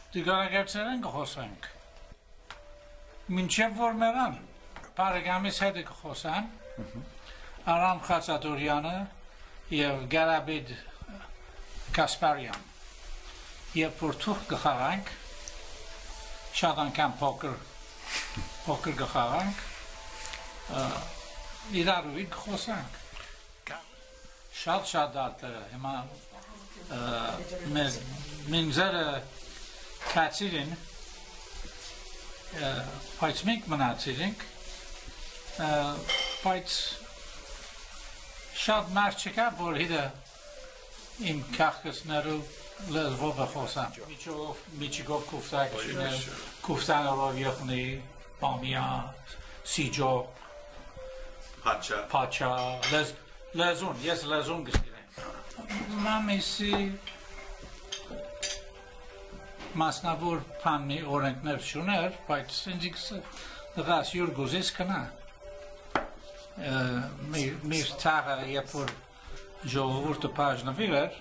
դիգարագերցերեն կխոսենք։ Մինչև որ մերան, պարեգամիս հետ կխոսան, Արամ Խաչատուրյանը և Գարաբիդ Կասպարյան, երբ որ թուղ կխաղանք, շատ անգամ փոքր կխաղանք, իրարուի կխոսանք։ Շատ դատերը, հիմա մինձերը կացիրին, բայց մենք մնացիրինք, բայց շատ մարդ չկա, որ հիդը իմ կախկսներու լեզվով խոսան։ Միջիկով կուֆտանորով եղնի, պամիա, սիջո, պաչա, լեզուն, ես լեզուն գսիրեմ։ Մամիսի մասնավոր պանմի օրենքներ չուներ, բայց ինձիքս դղաս յուր գուզիս կնա։ Միր թաղը, երբ որ ժողովուրդը պաժնվիր էր,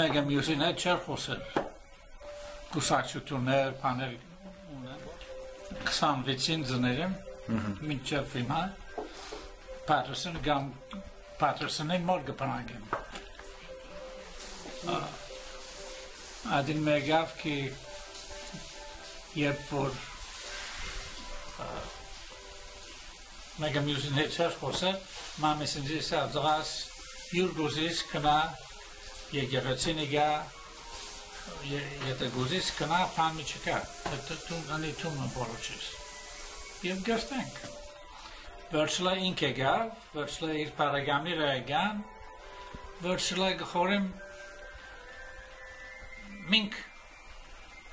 մեկը մյուսին հետ չեր խոսել։ Կուսակցություններ, պաներ ունեն, 26-ին ձներեմ, մինչև հիմա, Paterson'in մոր կպրանագեմ։ Adin megav ki երբ որ մեկը մյուսին հետ չեր խոսել, մամիս ինձ իսավ ձղաս յուր գուզիս կնա եկեղեցին իգա եթե գուզիս կնա պան մի չկա անի թումը բորոչիս և գրտենք վերջլա ինք եկավ, վերջլա իր պարագամիրը եկան, վերջլա գխորեմ Մենք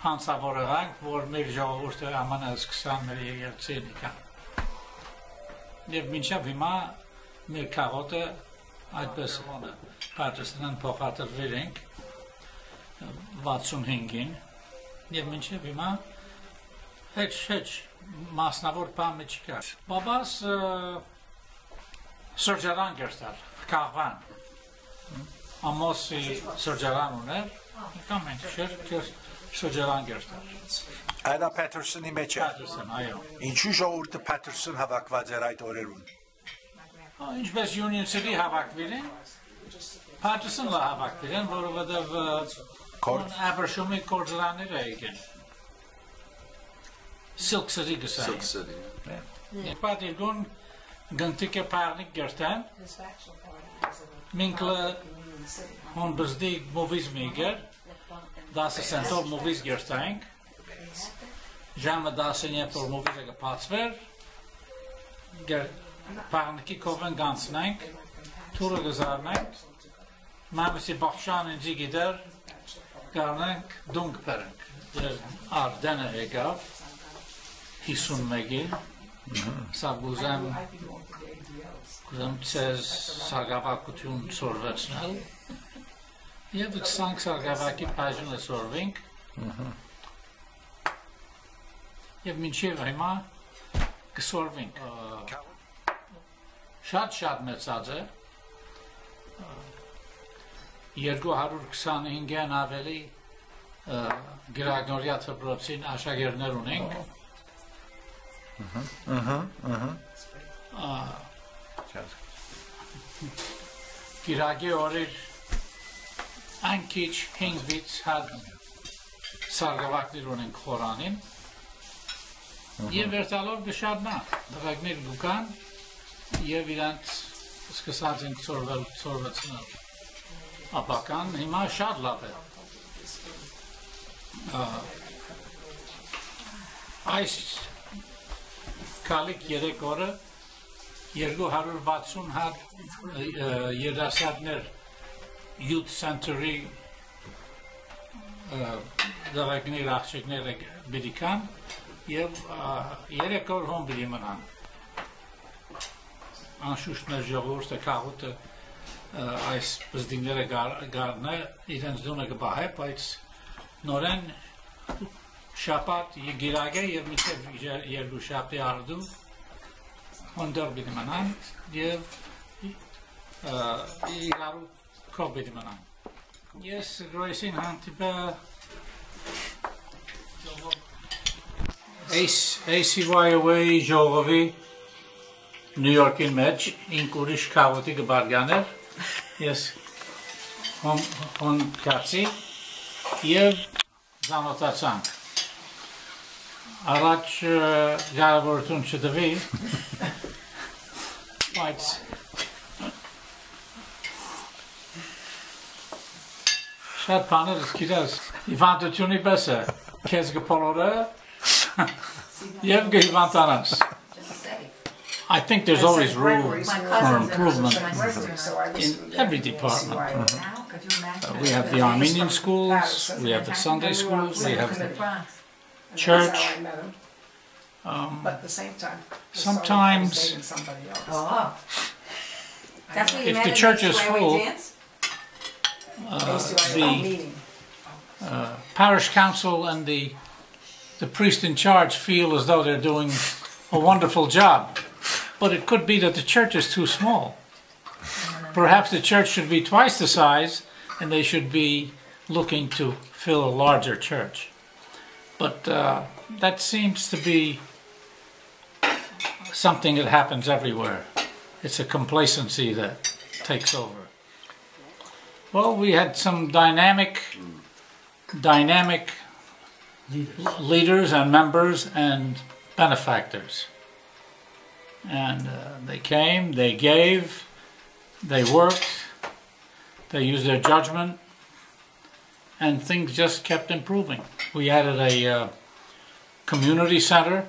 հանցավոր եղանք, որ մեր ժողովուրդը ամանա սկսան մեր եկեղեցին եկան։ Եվ մինչև հիմա մեր քաղոքը այդպես հոնը Paterson'ն փոխադրվել ենք 65-ին և մինչև հիմա հեչ մասնավոր բան չկա։ Բաբաս սրճարան գերտար, քաղվան, ամոսի սրճարան ուներ, Կամ ենք շրջարան գերտար։ Այդ է Paterson'i մեջ է։ Paterson, այո։ Ինչու ժողովուրդը Paterson հավաքված էր այդ օրերուն։ Ինչպես Union City հավաքվել են, Paterson լա հավաքվել են, որովհետև Abershumi կորձրանները եկեն։ Silk City գսային։ Silk City։ Պատիրգուն գնտիկ է պարնիկ գերտան, մինքլը հոն բզդի մովիզ միգեր, 10 սենտով մովիզ գերտայինք, ժամը 10-ին երբ որ մովիզը կպացվեր, պարնիկի կովեն գանցնենք, թուրը գզարնենք, մամիսի բախշան ինձի գիդեր, գարնենք դունգ պերենք, արդենը եկավ, 51-ին, սա գուզեմ ցեզ սարգավակություն սորվեցնել և 20 սարգավակի պաժինը սորվենք և մինչև հիմա կսորվենք շատ մեծած է 225-ն ավելի գրագնորյա թպրոցին աշակերտներ ունենք Գիրագի օրեր անքիչ 5-ից հատ սարգավակներ ունենք խորանին և վերտալով գշարնա դղագներ գուկան և իրանց սկսած ենք ծորվեցնել ապական հիմա շատ լավ է այս կալիք 3 օրը 260 հատ երասատներ Youth Center-ի դղագներ աղջիկները բիդիկան և 3 օր հոն բիդի մնան անշուշտ մեր ժողովուրդը քաղուտը այս բզդինները գարնը իրենց դունը կբահե, բայց նորեն շապատ գիրագե և մինչև երկու շապի արդու հոնդոր բիդի մնան և իրարու կով բիդի մնան Ես գրոյսին հանդիպը ACYOA ժողովի New York-in մեջ ինք ուրիշ քաղաքի գբարգաներ ես հոն կացի եւ զանոթացանք առաջ գարավորություն չդվի բայց շատ բաներ սկիզբս իվանդությունի պես է քեզ գփոլորը եւ գիվանտանաս I think there's always room for improvement in every department. We have the Armenian schools, we have the Sunday schools, we have the church. But at the same time, Sometimes, if the church is full, the parish council and the priest in charge feel as though they're doing a wonderful job. But it could be that the church is too small. Perhaps the church should be twice the size and they should be looking to fill a larger church. But that seems to be something that happens everywhere. It's a complacency that takes over. Well, we had some dynamic leaders and members and benefactors. And they came, they gave, they worked, they used their judgment, and things just kept improving. We added a community center,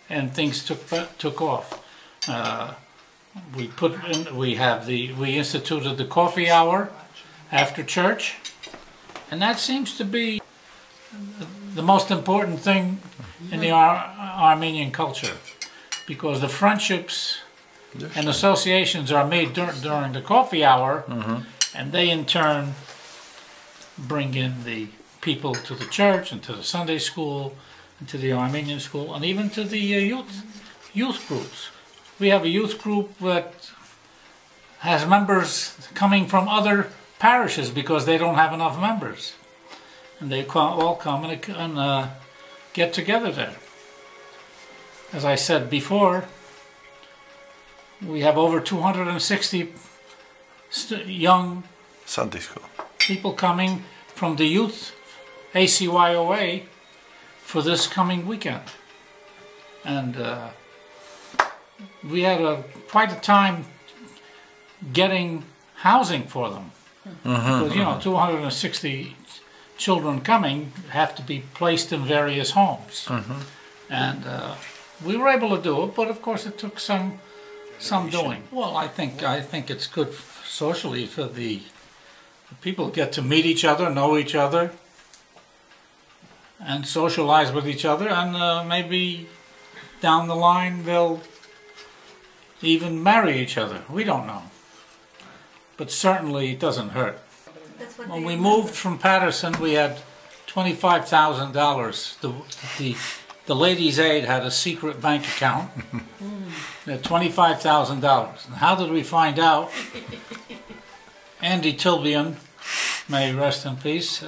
and things took off. We instituted the coffee hour after church, and that seems to be the most important thing in the Armenian culture, because the friendships and associations are made during the coffee hour, and they in turn bring in the people to the church and to the Sunday school and to the Armenian school and even to the youth groups. We have a youth group that has members coming from other parishes because they don't have enough members. And they all come and get together there. As I said before, we have over 260 young Sunday school people coming from the youth ACYOA for this coming weekend. And we had quite a time getting housing for them. Because, 260 children coming have to be placed in various homes. And we were able to do it, but of course it took some doing. Well, I think it's good socially for the people get to meet each other, know each other, and socialize with each other, and maybe down the line they'll even marry each other. We don't know. But certainly it doesn't hurt. When we moved from Paterson, we had $25,000. The Ladies' Aid had a secret bank account. They had $25,000. And how did we find out? Andy Tilbian, may he rest in peace.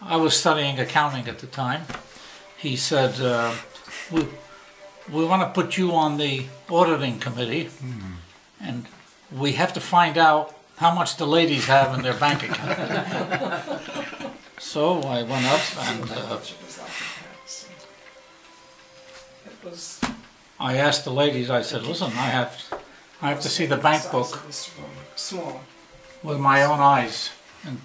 I was studying accounting at the time. He said, we want to put you on the auditing committee, and we have to find out how much the ladies have in their bank account. So I went up and I asked the ladies, I said, listen, I have to see the bank book with my own eyes and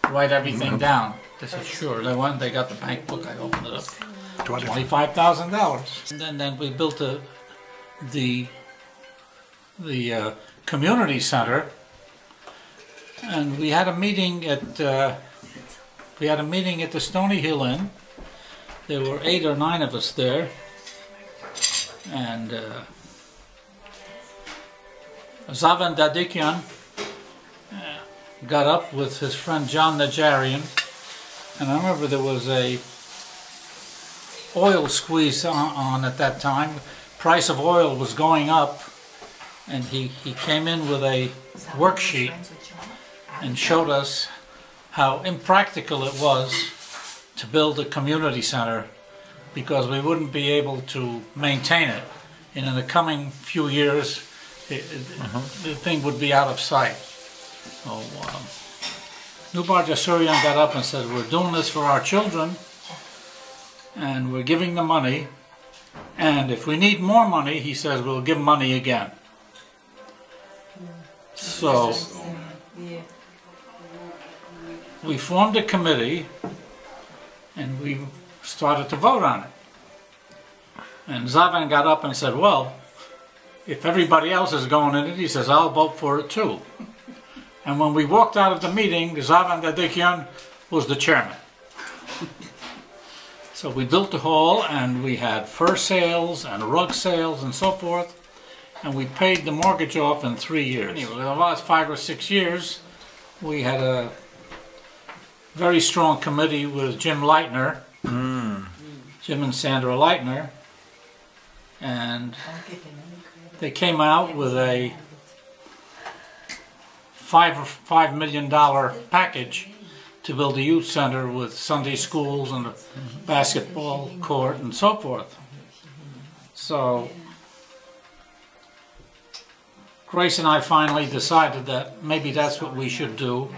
write everything down. They said, sure. They went, they got the bank book, I opened it up. $25,000. And then we built the community center, and we had a meeting at the Stony Hill Inn. There were 8 or 9 of us there, and Zavan Dadikian got up with his friend John Najarian, and I remember there was a oil squeeze on at that time. Price of oil was going up, and he came in with a worksheet and showed us how impractical it was to build a community center because we wouldn't be able to maintain it. And in the coming few years, the thing would be out of sight. So, Nubar Jasurian got up and said, we're doing this for our children, and we're giving them money, and if we need more money, he says, we'll give money again. So, we formed a committee, and we started to vote on it. And Zavan got up and said, well, if everybody else is going in it, he says, I'll vote for it too. And when we walked out of the meeting, Zavan Dadikian was the chairman. So we built the hall, and we had fur sales and rug sales and so forth, and we paid the mortgage off in 3 years. Anyway, the last 5 or 6 years, we had a very strong committee with Jim Leitner, Jim and Sandra Leitner, and they came out with a $5 million package to build a youth center with Sunday schools and a basketball court and so forth. So Grace and I finally decided that maybe that's what we should do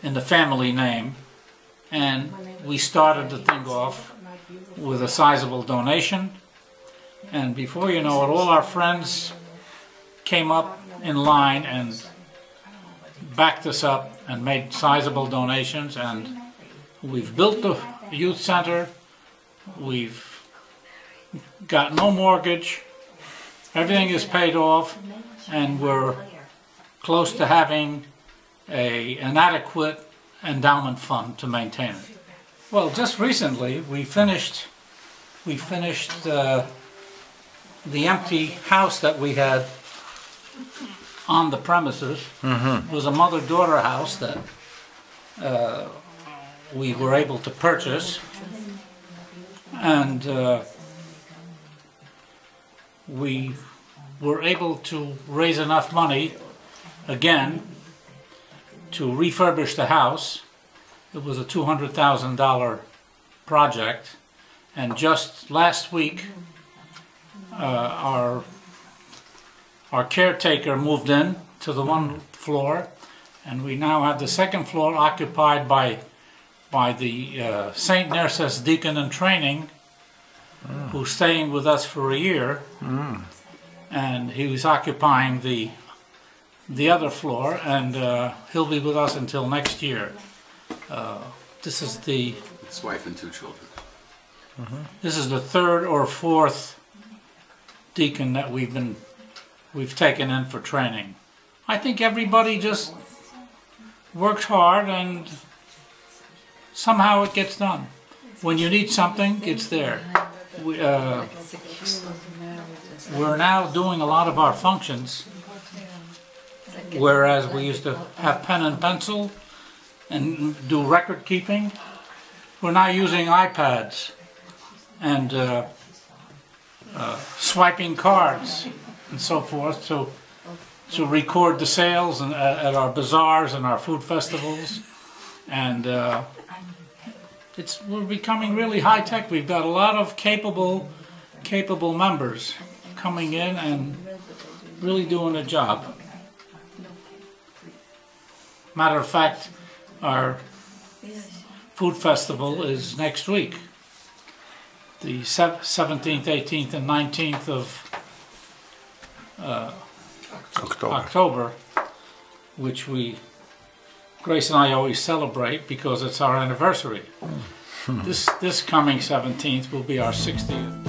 in the family name, and we started the thing off with a sizable donation, and before you know it, all our friends came up in line and backed us up and made sizable donations, and we've built the youth center, we've got no mortgage, everything is paid off, and we're close to having an adequate endowment fund to maintain it. Well, just recently we finished the empty house that we had on the premises. It was a mother-daughter house that we were able to purchase, and we were able to raise enough money again to refurbish the house. It was a $200,000 project, and just last week our caretaker moved in to the one floor, and we now have the second floor occupied by the St. Nerses deacon in training, who's staying with us for a year, and he was occupying the other floor, and he'll be with us until next year. This is his wife and 2 children. This is the 3rd or 4th deacon that we've taken in for training. I think everybody just works hard, and somehow it gets done. When you need something, it's there. We're now doing a lot of our functions, whereas we used to have pen and pencil and do record keeping. We're now using iPads and swiping cards and so forth to record the sales and at our bazaars and our food festivals, and we're becoming really high tech. We've got a lot of capable members coming in and really doing a job. Matter of fact, our food festival is next week, the 17th, 18th, and 19th of October, which Grace and I always celebrate because it's our anniversary. This coming 17th will be our 60th.